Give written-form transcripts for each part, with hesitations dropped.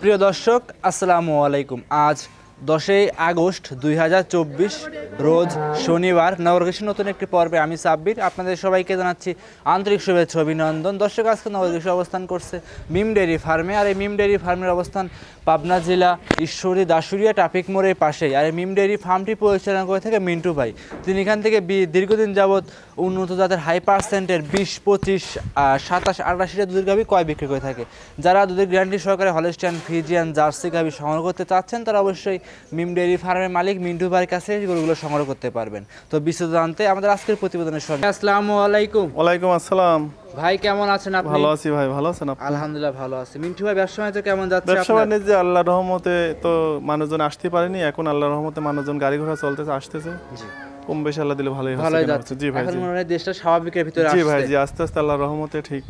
সুপ্রিয় দর্শক, আসসালামু আলাইকুম। আজ 10ই আগস্ট 2024 রোজ শনিবার নগরকৃষি নতুন একটি পর্বে আমি সাব্বির আপনাদের সবাইকে জানাচ্ছি আন্তরিক শুভেচ্ছা অভিনন্দন। দর্শক, আজকে নগরকৃষি অবস্থান করছে মিম ডেয়ারি ফার্মে। আর এই মিম ডেয়ারি ফার্মের অবস্থান পাবনা জেলা ঈশ্বরদী দাসুরিয়া ট্রাফিক মোড়ের পাশেই। আর এই মিম ডেয়ারি ফার্মটি পরিচালনা করে থাকে মিন্টু ভাই। তিনি এখান থেকে দীর্ঘদিন যাবৎ উন্নত জাতের হাই পার্সেন্টের 20, 25, 27, 28 দুধের গাভী ক্রয় বিক্রি করে থাকে। যারা দুধের গ্যারান্টি সহকারে হলস্টাইন ফ্রিজিয়ান জার্সি গাভী সংগ্রহ করতে চাচ্ছেন তারা অবশ্যই মিম ডেয়ারি ফার্মের মালিক মিন্টু ভাইয়ের কাছে গরুগুলো সংগ্রহ করতে পারবেন। তো বিস্তারিত জানতে আমাদের আজকের প্রতিবেদনের সঙ্গে। আসসালামু আলাইকুম। ওয়ালাইকুম আসসালাম ভাই, কেমন আছেন আপনি? ভালো আছি ভাই, ভালো আছেন আপনি? আলহামদুলিল্লাহ ভালো আছি। মিন্টু ভাই, ব্যবসা বাণিজ্য কেমন যাচ্ছে? ব্যবসা বাণিজ্য আল্লাহর রহমতে তো মানুষজন আসতে পারেনি, এখন আল্লাহর রহমতে মানুষজন গাড়ি ঘোড়া চলতেছে, আসতেছে, কম বেশি আল্লাহ দিলে ভালোই যাচ্ছে। জি ভাই, এখন মনে হয় দেশটা স্বাভাবিকের ভিতরে আসছে। জি ভাই, জি আস্তে আস্তে আল্লাহর রহমতে ঠিক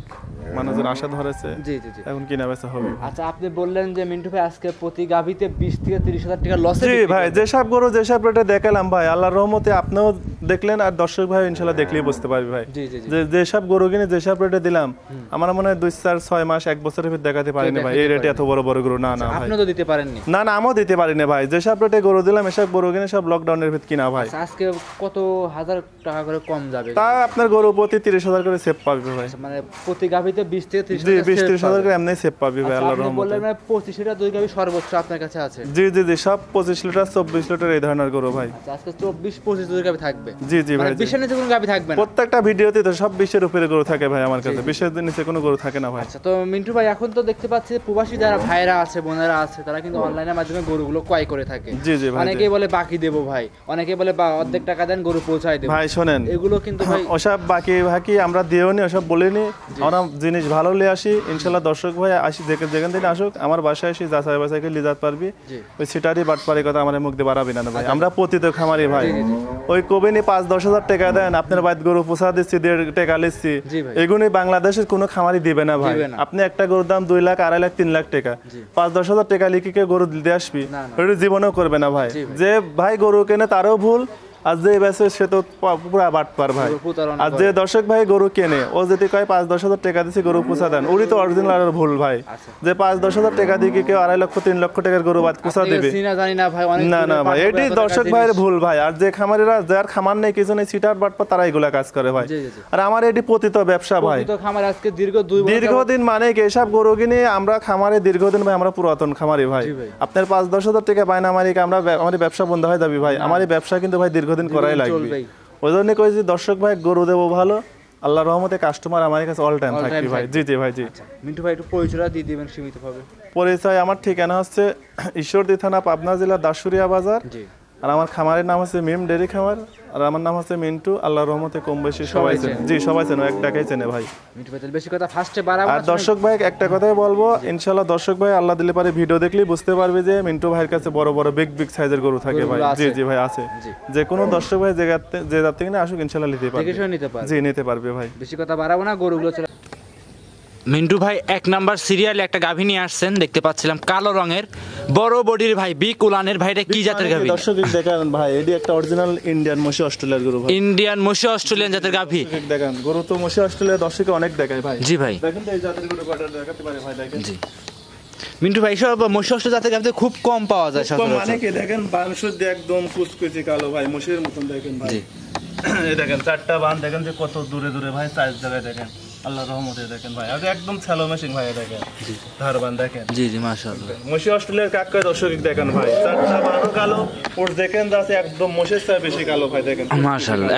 মানুষজন আশা ধরেছে। জি জি জি, এখন কিনা বেচা হবে। আচ্ছা, আপনি বললেন যে মিন্টু ভাই আজকে প্রতি গাভীতে 20 থেকে 30 হাজার টাকা লসে। জি ভাই, যেসব গরু যেসব রেটে দেখালাম ভাই, আল্লাহর রহমতে আপনিও দেখলেন আর দর্শক ভাই ইনশাআল্লাহ দেখলেই বুঝতে পারবে ভাই। জি জি, যে যেসব গরু কিনে যেসব রেটে দিলাম, আমার মনে হয় 2, 4, 6 মাস 1 বছরের ভিতর দেখাতে পারিনি ভাই এই রেটে এত বড় বড় গরু। না না ভাই, আপনি তো দিতে পারেননি। না না, আমিও দিতে পারিনি ভাই। যেসব রেটে গরু দিলাম এসব গরু কিনে সব লকডাউনের ভিতর কিনা ভাই। আজকে কত হাজার টাকা করে কম যাবে? তা আপনার গরু প্রতি 30,000 করে সেভ পাবে ভাই। মানে প্রতি গাভীতে 20 থেকে 30 জি 20-30,000 করে এমনি সেভ পাবে ভাই আল্লাহর রহমতে। বললেন মানে 25 লিটার দুই গাভী সর্বোচ্চ আপনার কাছে আছে? জি জি জি, সব 25 লিটার 24 লিটার এই ধরনের গরু ভাই। আচ্ছা, আজকে 24-25 দুই গাভী থাকবে? জি জি ভাই, 20 এর নিচে কোনো গাভী থাকবে না? প্রত্যেকটা ভিডিওতে তো সব 20 এর উপরে গরু থাকে ভাই আমার কাছে, 20 এর নিচে কোনো গরু থাকে না ভাই। আচ্ছা, তো মিন্টু ভাই এখন তো দেখতে পাচ্ছি প্রবাসী যারা ভাইরা আছে, বোনেরা আছে, তারা কিন্তু অনলাইনের মাধ্যমে গরুগুলো ক্রয় করে থাকে। জি জি ভাই, অনেকেই বলে বাকি দেবো ভাই, অনেকেই বলে অর্ধেক টাকা দেন গরু পৌঁছায় দেবো। ভাই শোনেন, এগুলো কিন্তু ভাই ওসব বাকি ভাকি আমরা দিও নি, ওসব বলিনি। আমরা জিনিস ভালো নিয়ে আসি, ইনশাআল্লাহ দর্শক ভাই আসি যেখান থেকে আসুক আমার বাসায় আসি যাচাই বাছাই করে লিজাত পারবি। ওই সিটারি বাটপারি কথা আমার মুখ দিয়ে বাড়াবি না ভাই। আমরা পতিত খামারি ভাই, ওই কবেনি 5-10 হাজার টাকা দেন আপনার বাড়িতে গরু পোষা দিচ্ছি, 1.5 টাকা লিচ্ছি, এগুলো বাংলাদেশের কোনো খামারি দিবে না ভাই। আপনি একটা গরুর দাম 2 লাখ, 2.5 লাখ, 3 লাখ টাকা, 5-10 হাজার টাকা লিখে কে গরু দিতে আসবি? ওটা জীবনেও করবে না ভাই। যে ভাই গরু কেনে তারও ভুল, আর যে বেচে সে তো পুরা বাটপার ভাই। আর যে দর্শক ভাই গরু কেনে ও যদি কয় 5-10 হাজার টাকা দিচ্ছি গরু পোষা দেন, ওরই তো অরিজিনাল আর ভুল ভাই। যে 5-10 হাজার টাকা দিয়ে কেউ 2.5 লক্ষ 3 লক্ষ টাকার গরু বাদ পোষা দিবে? না না ভাই, এটি দর্শক ভাইয়ের ভুল ভাই। আর যে খামারিরা যার খামার নেই, কিছু নেই, সিটার বাটপার, তারা এগুলা কাজ করে ভাই। আর আমার এটি পতিত ব্যবসা ভাই। দীর্ঘদিন মানে কি এসব গরু কিনে আমরা খামারে দীর্ঘদিন ভাই, আমরা পুরাতন খামারি ভাই। আপনার 5-10 হাজার টাকা বায়না মারি আমরা আমার ব্যবসা বন্ধ হয়ে যাবে ভাই। আমার এই ব্যবসা কিন্তু ভাই দীর্ঘদিন করাই লাগবে। ওই জন্য কই যে দর্শক ভাই গরু দেবো ভালো, আল্লাহর রহমতে কাস্টমার আমার কাছে অল টাইম থাকবে ভাই। জি জি ভাই, জি। মিন্টু ভাই একটু পরিচয় দিয়ে দিবেন সীমিতভাবে। পরিচয়, আমার ঠিকানা হচ্ছে ঈশ্বরদী থানা, পাবনা জেলা, দাসুরিয়া বাজার। আর আমার খামারের নাম হচ্ছে মিম ডেয়ারি খামার, আর আমার নাম হচ্ছে মিন্টু। আল্লাহর রহমতে কম বেশি সবাই চেনে। জি সবাই চেনে, এক টাকাই চেনে ভাই। মিন্টু ভাই বেশি কথা ফার্স্টে বাড়াবো না। আর দর্শক ভাই একটা কথাই বলবো, ইনশাআল্লাহ দর্শক ভাই আল্লাহ দিলে পারে ভিডিও দেখলেই বুঝতে পারবে যে মিন্টু ভাইয়ের কাছে বড় বড় বিগ সাইজের গরু থাকে ভাই। জি জি ভাই, আছে। যে কোনো দর্শক ভাই যে যার থেকে না আসুক ইনশাআল্লাহ নিতে পারবে। জি নিতে পারবে ভাই। বেশি কথা বাড়াবো না, গরুগুলো চলে। মিন্টু ভাই 1 নাম্বার সিরিয়ালে একটা গাভী নিয়ে আসছেন, দেখতে পাচ্ছিলাম কালো রঙের বড় বডির ভাই, বিগ উলানের ভাই। এটা কি জাতের গাভী? দর্শক দেখেন ভাই, এটি একটা অরিজিনাল ইন্ডিয়ান মশি অস্ট্রেলিয়ার গরু ভাই। ইন্ডিয়ান মশি অস্ট্রেলিয়ান জাতের গাভী দেখেন। গরু তো মশি অস্ট্রেলিয়ার দর্শকে অনেক দেখায় ভাই। জি ভাই, দেখেন তো এই জাতের গরু কয়টা দেখাতে পারে ভাই, দেখেন। জি মিন্টু ভাই, সব মশি অস্ট্রেলিয়া জাতের গাভী খুব কম পাওয়া যায়। মানে কি দেখেন, বানসুদ একদম কুচকুচি কালো ভাই, মশির মতন দেখেন ভাই। এই দেখেন 4টা বান দেখেন যে কত দূরে দূরে ভাই, 4 জায়গায় দেখেন আল্লাহর রহমতে দেখেন ভাই। আর একদম ছালো মেশিন ভাই, দেখেন ধারবান দেখেন। জি জি মাশাআল্লাহ। মশি অস্ট্রেলিয়ার কাক কয় দর্শক দেখেন ভাই, 4টা বানও কালো, ওর দেখেন যাচ্ছে একদম মশির চেয়ে বেশি কালো ভাই, দেখেন মাশাআল্লাহ।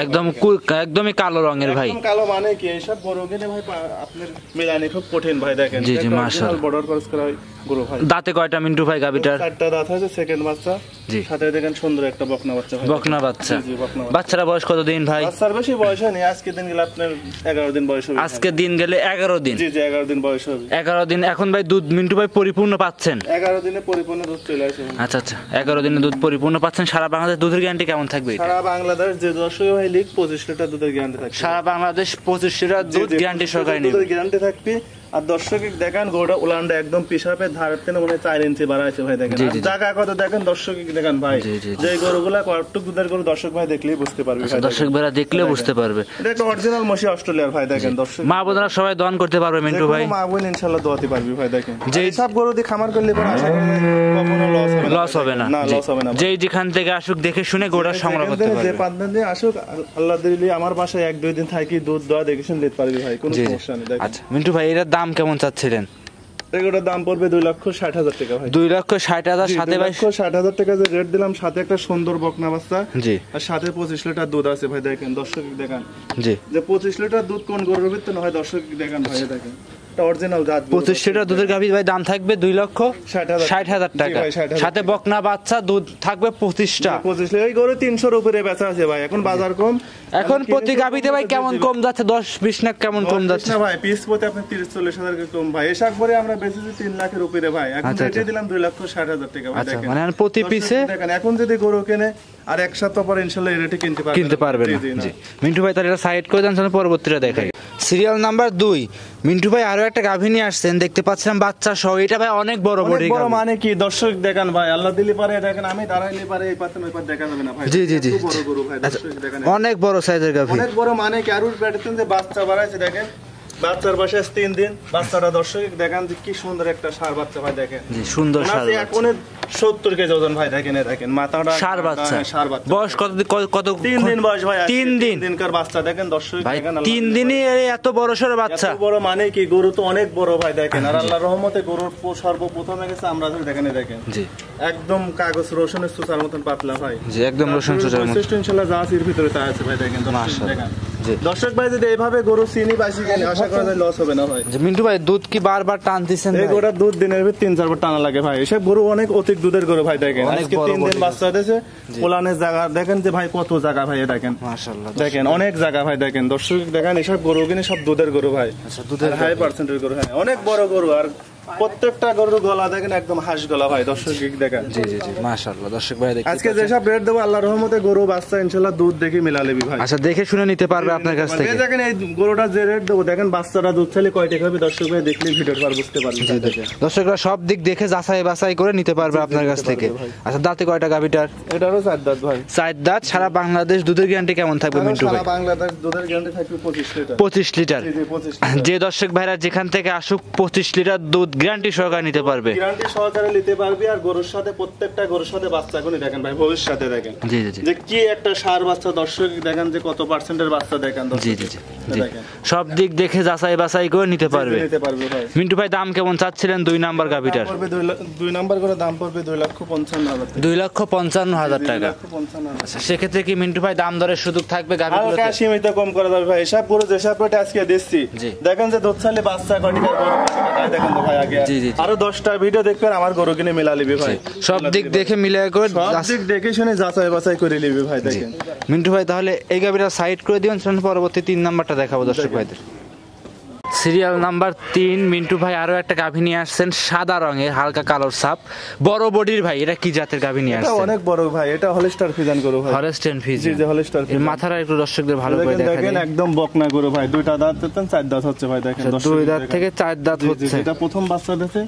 একদমই কালো রঙের ভাই। একদম কালো মানে কি এইসব গরু কিনে ভাই আপনার মিলানি খুব কঠিন ভাই, দেখেন। জি জি মাশাআল্লাহ। বর্ডার ক্রস করা হয় গরু ভাই। দাঁতে কয়টা মিন্টু ভাই গাভীটার? 4টা দাঁত আছে, সেকেন্ড বাচ্চা। জি সাথে দেখেন সুন্দর একটা বকনা বাচ্চা ভাই। বকনা বাচ্চা। জি বকনা। বাচ্চারা বয়স কত দিন ভাই? বাচ্চার বেশি বয়স নেই, আজকে দিন গেলে আপনার 11 দিন বয়স হবে। আজকে দিন গেলে 11 দিন? জি জি 11 দিন বয়স হবে। 11 দিন। এখন ভাই দুধ মিন্টু ভাই পরিপূর্ণ পাচ্ছেন? 11 দিনে পরিপূর্ণ দুধ চলে আসে। আচ্ছা আচ্ছা, 11 দিনে দুধ পরিপূর্ণ পাচ্ছেন। সারা বাংলাদেশ দুধের গ্যারান্টি কেমন থাকবে? সারা বাংলাদেশ যে দর্শক ভাই লিখ 25 লিটার দুধের গ্যারান্টি থাকবে। সারা বাংলাদেশ 25 লিটার দুধ গ্যারান্টি সহকারে নেবে। দুধের গ্যারান্টি থাকবে। আর দর্শক দেখেন গরুটা উলানটা একদম পিসাপের ধারের থেকে মনে হয় 4 ইঞ্চি বাড়াইছে ভাই দেখেন। আর জায়গা কত দেখেন দর্শক দেখেন ভাই, যে গরুগুলা কতটুকু দুধের গরু দর্শক ভাই দেখলেই বুঝতে পারবে ভাই, দর্শক ভাইরা দেখলেও বুঝতে পারবে। এটা একটা অরিজিনাল মশি অস্ট্রেলিয়ার ভাই দেখেন দর্শক। মা বোনেরা সবাই দহন করতে পারবে মিন্টু ভাই, মা বোন ইনশাআল্লাহ দোয়াতে পারবে ভাই দেখেন। যে সব গরু দিয়ে খামার করলে পরে আশা করি কখনো লস হবে না, লস হবে না। যেই যেখান থেকে আসুক দেখে শুনে গরুটা সংগ্রহ করতে পারবে। যে পাঁচ দিন আসুক আল্লাহ দিলে আমার বাসায় 1-2 দিন থাকি দুধ দোয়া দেখে শুনে দিতে পারবে ভাই, কোনো সমস্যা নেই। আচ্ছা মিন্টু ভাই এর দাম কেমন চাচ্ছিলেন? এগুলোর দাম পড়বে 2,60,000 টাকা ভাই। 2,60,000 সাথে ভাই 2,60,000 টাকা যে রেট দিলাম, সাথে একটা সুন্দর বকনা বাচ্চা জি, আর সাথে 25 লিটার দুধ আছে ভাই দেখেন দর্শক দেখেন। জি, যে 25 লিটার দুধ কোন গরুর ভিতরে হয় দর্শক দেখেন ভাই দেখেন। এটা অরিজিনাল জাত 25 লিটার দুধের গাভী ভাই দাম থাকবে 2,60,000 টাকা, সাথে বকনা বাচ্চা দুধ থাকবে 25টা। 25 লিটার এই গরু 300-র উপরে বেচা আছে ভাই, এখন বাজার কম। এখন প্রতি গাভীতে ভাই কেমন কম যাচ্ছে? 10-20 না কেমন কম যাচ্ছে না ভাই, পিস প্রতি আপনি 30-40 হাজার কম ভাই। এসব করে আমরা বেচেছি 3 লাখের উপরে ভাই, এখন রেটে দিলাম 2,60,000 টাকা ভাই দেখেন। মানে প্রতি পিসে দেখেন এখন যদি গরু কেনে আর এক সপ্তাহ পরে ইনশাআল্লাহ এই রেটে কিনতে পারবে না। জি মিন্টু ভাই তাহলে এটা সাইড করে দেন, পরবর্তীটা দেখাই। সিরিয়াল নাম্বার 2 মিন্টু ভাই আরো একটা গাভী নিয়ে আসছেন, দেখতে পাচ্ছিলাম বাচ্চা সহ। এটা ভাই অনেক বড় বড় মানে কি দর্শক দেখেন ভাই, আল্লাহ দিলি পারে দেখেন, আমি দাঁড়াইলে পারে এই পাতে ওই পাতে দেখা যাবে না ভাই। জি জি জি, বড় গরু ভাই দর্শক দেখেন, অনেক বড় সাইজের গাভী, অনেক বড়। মানে কি আরুর পেটেন যে বাচ্চা বাড়াইছে দেখেন, বাচ্চার বয়স 3 দিন। বাচ্চাটা দর্শক দেখেন যে কি সুন্দর একটা ষাঁড় বাচ্চা ভাই দেখেন। জি সুন্দর ষাঁড় বাচ্চা, এখন 70 কেজি ওজন ভাই দেখেন। দেখেন মাথাটা ষাঁড় বাচ্চা, বয়স কত 3 দিন বয়স ভাই। 3 দিনকার বাচ্চা দেখেন দর্শক দেখেন। 3 দিনই এত বড় সর বাচ্চা, এত বড় মানে কি গরু তো অনেক বড় ভাই দেখেন। আর আল্লাহর রহমতে গরুর সর্বপ্রথমে গেছে আমরা দেখেন দেখেন জি একদম কাগজ রসুনের সুতার মতন পাতলা ভাই। জি একদম রসুন সুতার মতন, ইনশাআল্লাহ যা আছে এর ভিতরে তা আছে ভাই দেখেন দর্শক দেখেন। জি দর্শক ভাই যদি এইভাবে গরু চিনি বাসি গেলে আশা করা যায় লস হবে না ভাই। যে মিন্টু ভাই দুধ কি বারবার টানতেছেন? এই গরুটা দুধ দিনের ভিতর 3-4 বার টানা লাগে ভাই। এসব গরু অনেক অধিক দুধের গরু ভাই দেখেন। আজকে 3 দিন বাচ্চা দিয়েছে, পোলানের জায়গা দেখেন যে ভাই কত জায়গা ভাই দেখেন মাশাআল্লাহ দেখেন, অনেক জায়গা ভাই দেখেন দর্শক দেখেন। এসব গরু কিনে সব দুধের গরু ভাই, দুধের হাই পার্সেন্টের গরু। হ্যাঁ অনেক বড় গরু, আর প্রত্যেকটা গরুর গলা দেখেন একদম হাঁস গলা ভাই দর্শক দেখেন। জি জি জি মাশাআল্লাহ দর্শক ভাই দেখেন। আজকে যেসব রেট দেবো আল্লাহর রহমতে গরু বাচ্চা ইনশাআল্লাহ দুধ দেখে মিলা লেবি ভাই। আচ্ছা দেখে শুনে নিতে পারবে আপনার কাছ থেকে। দেখেন এই গরুটা যে রেট দেবো দেখেন, বাচ্চাটা দুধ চাইলে কয় টাকা হবে দর্শক ভাই দেখলে ভিডিওর পর বুঝতে পারবেন। দর্শকরা সব দিক দেখে যাচাই বাছাই করে নিতে পারবে আপনার কাছ থেকে। আচ্ছা দাঁতে কয়টা গাভীটার? এটারও 4 দাঁত ভাই। 4 দাঁত। সারা বাংলাদেশ দুধের গ্যারান্টি কেমন থাকবে মিন্টু ভাই? সারা বাংলাদেশ দুধের গ্যারান্টি থাকবে 25 লিটার। 25 লিটার। জি 25 লিটার। যে দর্শক ভাইরা যেখান থেকে আসুক 25 লিটার দুধ গ্যারান্টি সহকারে নিতে পারবে, গ্যারান্টি সহকারে নিতে পারবে। আর গরুর সাথে প্রত্যেকটা গরুর সাথে বাচ্চা গুলো দেখেন ভাই ভবিষ্যতে দেখেন। জি জি জি, যে কি একটা ষাঁড় বাচ্চা দর্শক দেখেন যে কত পার্সেন্টের বাচ্চা দেখেন দর্শক। জি জি জি, সব দিক দেখে যাচাই বাছাই করে নিতে পারবে ভাই। মিন্টু ভাই দাম কেমন চাচ্ছিলেন 2 নাম্বার গাভীটার? 2 নাম্বার করে দাম পড়বে 2,55,000 টাকা। 2,55,000 টাকা। আচ্ছা সেক্ষেত্রে কি মিন্টু ভাই দাম দরের সুযোগ থাকবে গাভীগুলোতে? হালকা সীমিত কম করা যাবে ভাই। এসব পুরো যেসব রেট আজকে দিচ্ছি দেখেন যে দুধ চাইলে বাচ্চা কয়টা গরু তাই দেখেন তো ভাই। আগে আরো 10টা ভিডিও দেখবেন আমার গরু কিনে মিলা লিবি ভাই। সব দিক দেখে মিলাই করে সব দিক দেখে শুনে যাচাই বাছাই করে লিবি ভাই দেখেন। মিন্টু ভাই তাহলে এই গাভীটা সাইড করে দিবেন, পরবর্তী 3 নাম্বারটা দেখাবো দর্শক ভাইদের। সিরিয়াল নাম্বার 3 মিন্টু ভাই আরো একটা গাভী নিয়ে আসছেন, সাদা রঙের হালকা কালোর ছাপ, বড় বডির ভাই। এটা কি জাতের গাভী নিয়ে আসছেন? এটা অনেক বড় ভাই, এটা হলস্টার ফিজান গরু ভাই। Holstein Friesian. জি জি হলস্টার ফিজান। এর মাথাটা একটু দর্শকদের ভালো করে দেখেন একদম বকনা গরু ভাই। 2টা দাঁত দিতেন 4 দাঁত হচ্ছে ভাই দেখেন। 2 দাঁত থেকে 4 দাঁত হচ্ছে। এটা প্রথম বাচ্চা দিতে,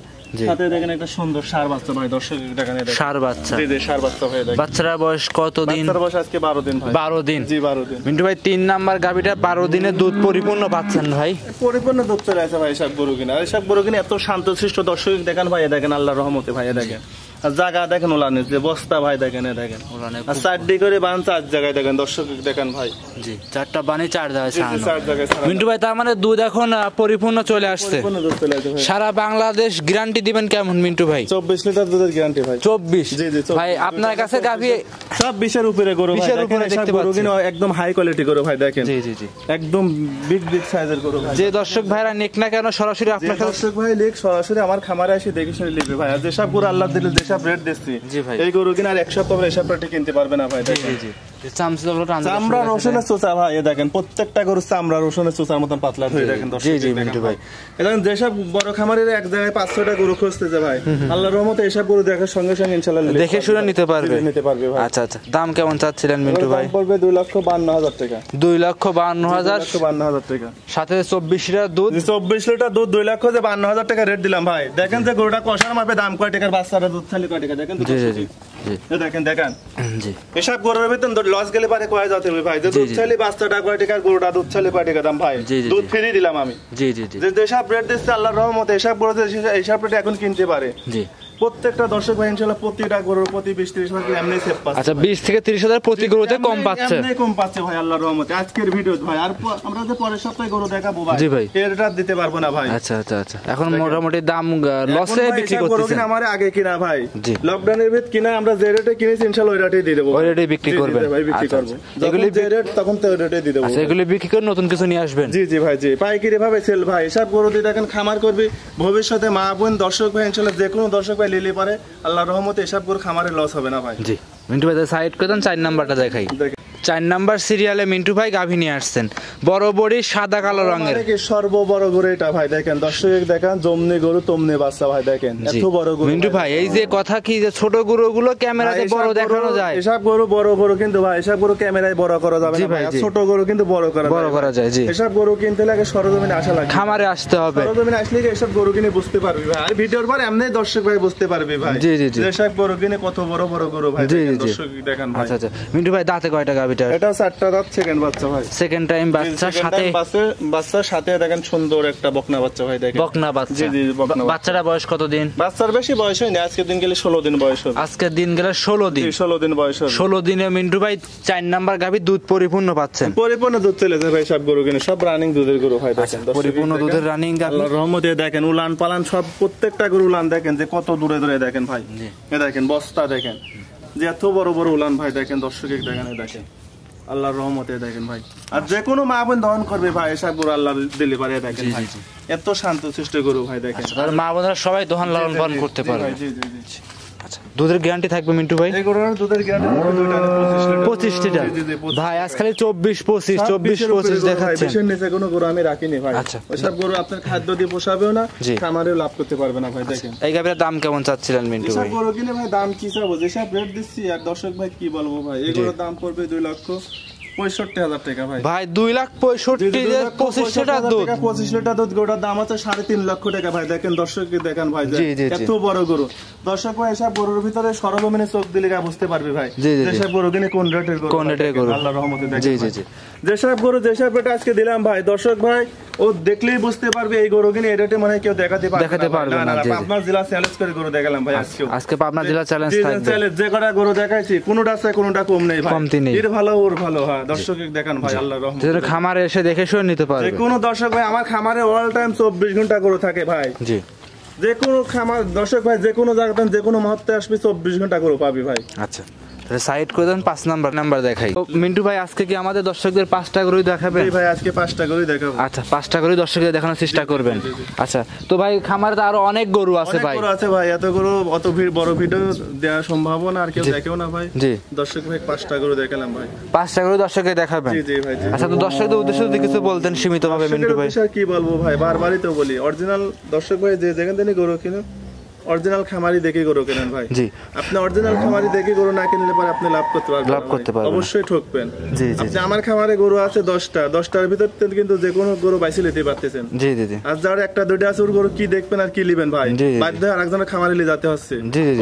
সাথে দেখেন একটা সুন্দর ষাঁড় বাচ্চা ভাই দর্শক দেখেন। ষাঁড় বাচ্চা। জি জি ষাঁড় বাচ্চা ভাই দেখেন। বাচ্চার বয়স কত দিন? বাচ্চার বয়স আজকে 12 দিন ভাই। 12 দিন। জি 12 দিন। মিন্টু ভাই 3 নাম্বার গাভীটা 12 দিনে দুধ পরিপূর্ণ পাচ্ছেন ভাই? পরিপূর্ণ দুধ চলে আসে ভাই সব গরু কিনা। আর সব গরু কিনা এত শান্তশিষ্ট দর্শক দেখেন ভাই দেখেন, আল্লাহর রহমতে ভাই দেখেন। আর জায়গা দেখেন ওলানের যে বস্তা ভাই দেখেন দেখেন। আর 4 করে বান 4 জায়গায় দেখেন দর্শক দেখেন ভাই। জি 4টা বানি 4 জায়গায় ছাড়ানো। 4 জায়গায় ছাড়ানো। মিন্টু ভাই তার মানে দুধ এখন পরিপূর্ণ চলে আসছে। পরিপূর্ণ দুধ চলে আসে ভাই। সারা বাংলাদেশ গ্যারান্টি দিবেন কেমন মিন্টু ভাই? 24 লিটার দুধের গ্যারান্টি ভাই। 24? জি জি ভাই আপনার কাছে গাভী সব 20 এর উপরে গরু ভাই দেখেন। সব গরু কিনা একদম হাই কোয়ালিটি গরু ভাই দেখেন। জি জি জি একদম বিগ সাইজের গরু ভাই। যে দর্শক ভাইরা নেক না কেন সরাসরি আপনার কাছে দর্শক ভাই লেক সরাসরি আমার খামারে এসে দেখে শুনে নিবে ভাই। আর যেসব গরু আল্লাহ দিলে যেসব রেট দিচ্ছি এই গরু কিনা আর 1 সপ্তাহ পরে এসব রেটে কিনতে পারবে না ভাই দেখেন। চামড়া রসুনের চোচা ভাই, এ দেখেন প্রত্যেকটা গরু চামড়া রসুনের চোচার মতন পাতলা হয়ে দেখেন দর্শক। জি মিন্টু ভাই, এখন যেসব বড় খামারের এক জায়গায় 5-6টা গরু খুঁজতেছে ভাই, আল্লাহর রহমতে এসব গরু দেখার সঙ্গে সঙ্গে ইনশাআল্লাহ দেখে শুনে নিতে পারবে ভাই। আচ্ছা, দাম কেমন চাচ্ছিলেন মিন্টু ভাই? পড়বে 2,52,000 টাকা। 2,52,000 টাকা, সাথে 24 লিটার দুধ। 24 লিটার দুধ, 2,52,000 টাকা রেট দিলাম ভাই। দেখেন যে গরুটা কষার মাপে দাম কয় টাকার, বাচ্চারা দুধ ছালি কয় টাকা দেখেন। দেখেন এসব গরুর ভিতর লস গেলে পারে কয় যাতে ভাই, যে দুধ ছালি বাচ্চাটা কয় টাকার, গরুটা দুধ ছালি কয় টাকা দাম ভাই, দুধ ফ্রি দিলাম আমি। যেসব রেট দিচ্ছে আল্লাহর রহমতে, এসব গরু এইসব রেটে এখন কিনতে পারে। প্রত্যেকটা দর্শক ভাই ইনশাআল্লাহ প্রতিটা গরুর প্রতি 20-30 হাজার এমনি সেভ পাচ্ছে। আচ্ছা, 20 থেকে 30 হাজার প্রতি গরুতে কম পাচ্ছে, এমনি কম পাচ্ছে ভাই আল্লাহর রহমতে আজকের ভিডিও ভাই। আর আমরা যে পরের সপ্তাহে গরু দেখাবো ভাই, জি ভাই, এরটা দিতে পারবো না ভাই। আচ্ছা, এখন মোটামুটি দাম লসে বিক্রি করতেছেন। আমার আগে কিনা ভাই, লকডাউনের ভিতর কিনা, আমরা যে রেটে কিনেছি ইনশাআল্লাহ ওই রেটেই দিয়ে দেব, ওই রেটেই বিক্রি করবেন ভাই, বিক্রি করব। এগুলি যে রেট তখন তো ওই রেটেই দিয়ে দেব। আচ্ছা, এগুলি বিক্রি করে নতুন কিছু নিয়ে আসবেন। জি ভাই, জি পাইকারি ভাবে সেল ভাই। সব গরু দিয়ে দেখেন খামার করবি ভবিষ্যতে, মা বোন দর্শক ভাই ইনশাআল্লাহ যে কোনো দর্শক ভাই লিলে পারে আল্লাহর রহমতে, এসব গরু খামারে লস হবে না ভাই। জি মিন্টু ভাই সাইড করে দেন, 4 নাম্বারটা দেখাই। 4 নাম্বার সিরিয়ালে মিন্টু ভাই গাভী নিয়ে আসছেন, বড় বড়ি সাদা কালো রঙের। সর্ববড় গরু এটা ভাই, দেখেন দর্শক দেখেন, জমনি গরু তমনি বাচ্চা ভাই, দেখেন এত বড় গরু। মিন্টু ভাই এই যে কথা কি যে ছোট গরুগুলো ক্যামেরাতে বড় দেখানো যায়, এসব গরু বড় গরু কিন্তু ভাই, এসব গরু ক্যামেরায় বড় করা যাবে না ভাই, ছোট গরু কিন্তু বড় করা যায়। জি, এসব গরু কিনতে লাগে সরজমিনে আসা লাগে, খামারে আসতে হবে, সরজমিনে আসলে এসব গরু কিনে বুঝতে পারবি ভাই। আর ভিডিওর পর এমনি দর্শক ভাই বুঝতে পারবি ভাই। জি এসব গরু কিনে কত বড় বড় গরু ভাই, দর্শক দেখেন ভাই। আচ্ছা, মিন্টু ভাই দাঁতে কয়টা গাভীটা? এটা 4টা দাঁত, সেকেন্ড বাচ্চা ভাই, সেকেন্ড টাইম বাচ্চা, সাথে বাচ্চার সাথে দেখেন সুন্দর একটা বকনা বাচ্চা ভাই, দেখেন বকনা বাচ্চা। জি বকনা। বাচ্চাটা বয়স কত দিন? বাচ্চার বেশি বয়স হয়নি, আজকের দিন গেলে 16 দিন বয়স হবে। আজকের দিন গেলে 16 দিন। 16 দিন বয়স হবে। 16 দিনে মিন্টু ভাই 4 নাম্বার গাভী দুধ পরিপূর্ণ পাচ্ছেন। পরিপূর্ণ দুধ চলে যায় ভাই, সব গরু কিনে সব রানিং দুধের গরু ভাই, দেখেন পরিপূর্ণ দুধের রানিং গাভী। আল্লাহর রহমতে দেখেন উলান পালান সব, প্রত্যেকটা গরু উলান দেখেন যে কত দূরে দূরে দেখেন ভাই। এ দেখেন বস্তা, দেখেন যে এত বড় বড় উলান ভাই, দেখেন দর্শক দেখেন, দেখেন আল্লাহর রহমতে দেখেন ভাই। আর যে কোনো মা বোন দহন করবে ভাই এসব গরু আল্লাহ দিলে পারে, দেখেন ভাই এত শান্ত শিষ্ট গরু ভাই, দেখেন মা বোনরা সবাই দহন লালন পালন করতে পারবে। আচ্ছা, দুধের গ্যারান্টি থাকবে মিন্টু ভাই? এই গরুর দুধের গ্যারান্টি 25 লিটার ভাই, আজকাল 24-25 দেখাচ্ছেন। বেশির নিচে কোনো গরু আমি রাখিনি ভাই। আচ্ছা, ওইসব গরু আপনার খাদ্য দিয়ে পোষাবেও না, খামারেও লাভ করতে পারবে না ভাই। দেখেন এই গাভীর দাম কেমন চাচ্ছিলেন মিন্টু ভাই? গরু কিনে ভাই দাম কি চাবো, যেসব রেট দিচ্ছি আর দর্শক ভাই কি বলবো ভাই, এই গরুর দাম পড়বে 2,65,000 টাকা ভাই। ভাই 2,65,000 25 লিটার দুধ, 25 লিটার দুধ, গরুটার দাম আছে 3.5 লক্ষ টাকা ভাই। দেখেন দর্শক দেখেন ভাই, এত বড় গরু। দর্শক ভাই এসব গরুর ভিতরে সরজমিনে চোখ দিলে বুঝতে পারবি ভাই যেসব গরু কিনে কোন রেটের গরু, আল্লাহর রহমতে দেখেন। যেসব গরু যেসব রেট আজকে দিলাম ভাই, দর্শক ভাই ও দেখলেই বুঝতে পারবে এই গরু কিনে এই রেটে মনে হয় কেউ দেখাতে পারবে না। পাবনা জেলা চ্যালেঞ্জ করে গরু দেখালাম ভাই আজকে পাবনা জেলা চ্যালেঞ্জ থাকবে। যে কটা গরু দেখাইছি কোনোটা আছে কোনোটা কম নেই ভাই, এর ভালো ওর ভালো হয়। দর্শক দেখান ভাই আল্লাহর রহমতে, খামারে এসে দেখে শুনে নিতে পারবে। যে কোনো দর্শক ভাই আমার খামারে অল টাইম 24 ঘন্টা গরু থাকে ভাই। জি, যে কোনো খামার দর্শক ভাই যে কোনো জায়গাতে যে কোনো মুহূর্তে আসবি 24 ঘন্টা গরু পাবি ভাই। আচ্ছা, সাইড করে দেন, 5 নাম্বার দেখাই। মিন্টু ভাই আজকে কি আমাদের দর্শকদের 5টা গরুই দেখাবেন? ভাই আজকে 5টা গরুই দেখাবো। আচ্ছা, 5টা গরুই দর্শকদের দেখানোর চেষ্টা করবেন। আচ্ছা, তো ভাই খামারে তো আরো অনেক গরু আছে ভাই। গরু আছে ভাই, এত গরু অত বড় ভিডিও দেওয়া সম্ভব না, আর কেউ দেখেও না ভাই। জি, দর্শক ভাই 5টা গরু দেখালাম ভাই। 5টা গরু দর্শকদের দেখাবেন? জি জি ভাই। আচ্ছা, তো দর্শকদের উদ্দেশ্যে যদি কিছু বলতেন সীমিতভাবে মিন্টু ভাই। কি বলবো ভাই, বারবারই তো বলি, অরিজিনাল দর্শক ভাই যে যেখান থেকে গরু কিনো অরিজিনাল খামারি দেখে গরু কেনেন ভাই। জি, আপনি অরিজিনাল খামারি দেখে গরু না কিনলে পরে আপনি লাভ করতে পারবেন, অবশ্যই ঠকবেন। জি জি, আপনি আমার খামারে গরু আছে 10টার ভিতর কিন্তু যে কোনো গরু বাইসে নিতে পারতেছেন। জি জি জি, আর যার একটা দুইটা আছে ওর গরু কি দেখবেন আর কি নেবেন ভাই, বাধ্য হয়ে আরেকজনের খামারে নিয়ে যেতে হচ্ছে।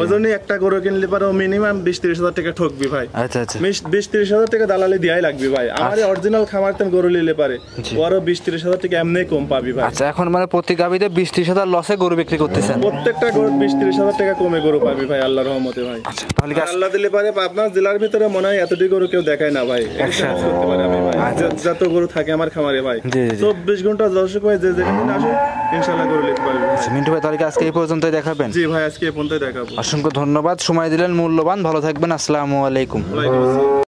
ওই জন্যই একটা গরু কিনলে পরে মিনিমাম 20-30 হাজার টাকা ঠকবি ভাই। আচ্ছা আচ্ছা, 20-30 হাজার টাকা দালালি দিয়াই লাগবে ভাই। আমার অরিজিনাল খামার তেন গরু নিলে পারে বড় 20-30 হাজার টাকা এমনি কম পাবি ভাই। আচ্ছা, এখন মানে প্রতি গাবিতে 20-30 হাজার লসে গরু বিক্রি করতেছেন? প্রত্যেকটা গরু 20-30 হাজার টাকা কমে গরু পাবি ভাই আল্লাহর রহমতে ভাই। আল্লাহ দিলে পারে আপনার জেলার ভিতরে মনে হয় এতটি গরু কেউ দেখায় না ভাই, করতে পারে আমি ভাই। যত গরু থাকে আমার খামারে ভাই 24 ঘন্টা দর্শক ভাই যে যেখানে আসে ইনশাআল্লাহ গরু নিতে পারবে। মিন্টু ভাই তাহলে আজকে এই পর্যন্তই দেখাবেন? জি ভাই, আজকে এই পর্যন্তই দেখাবো। অসংখ্য ধন্যবাদ, সময় দিলেন মূল্যবান, ভালো থাকবেন, আসসালামু আলাইকুম।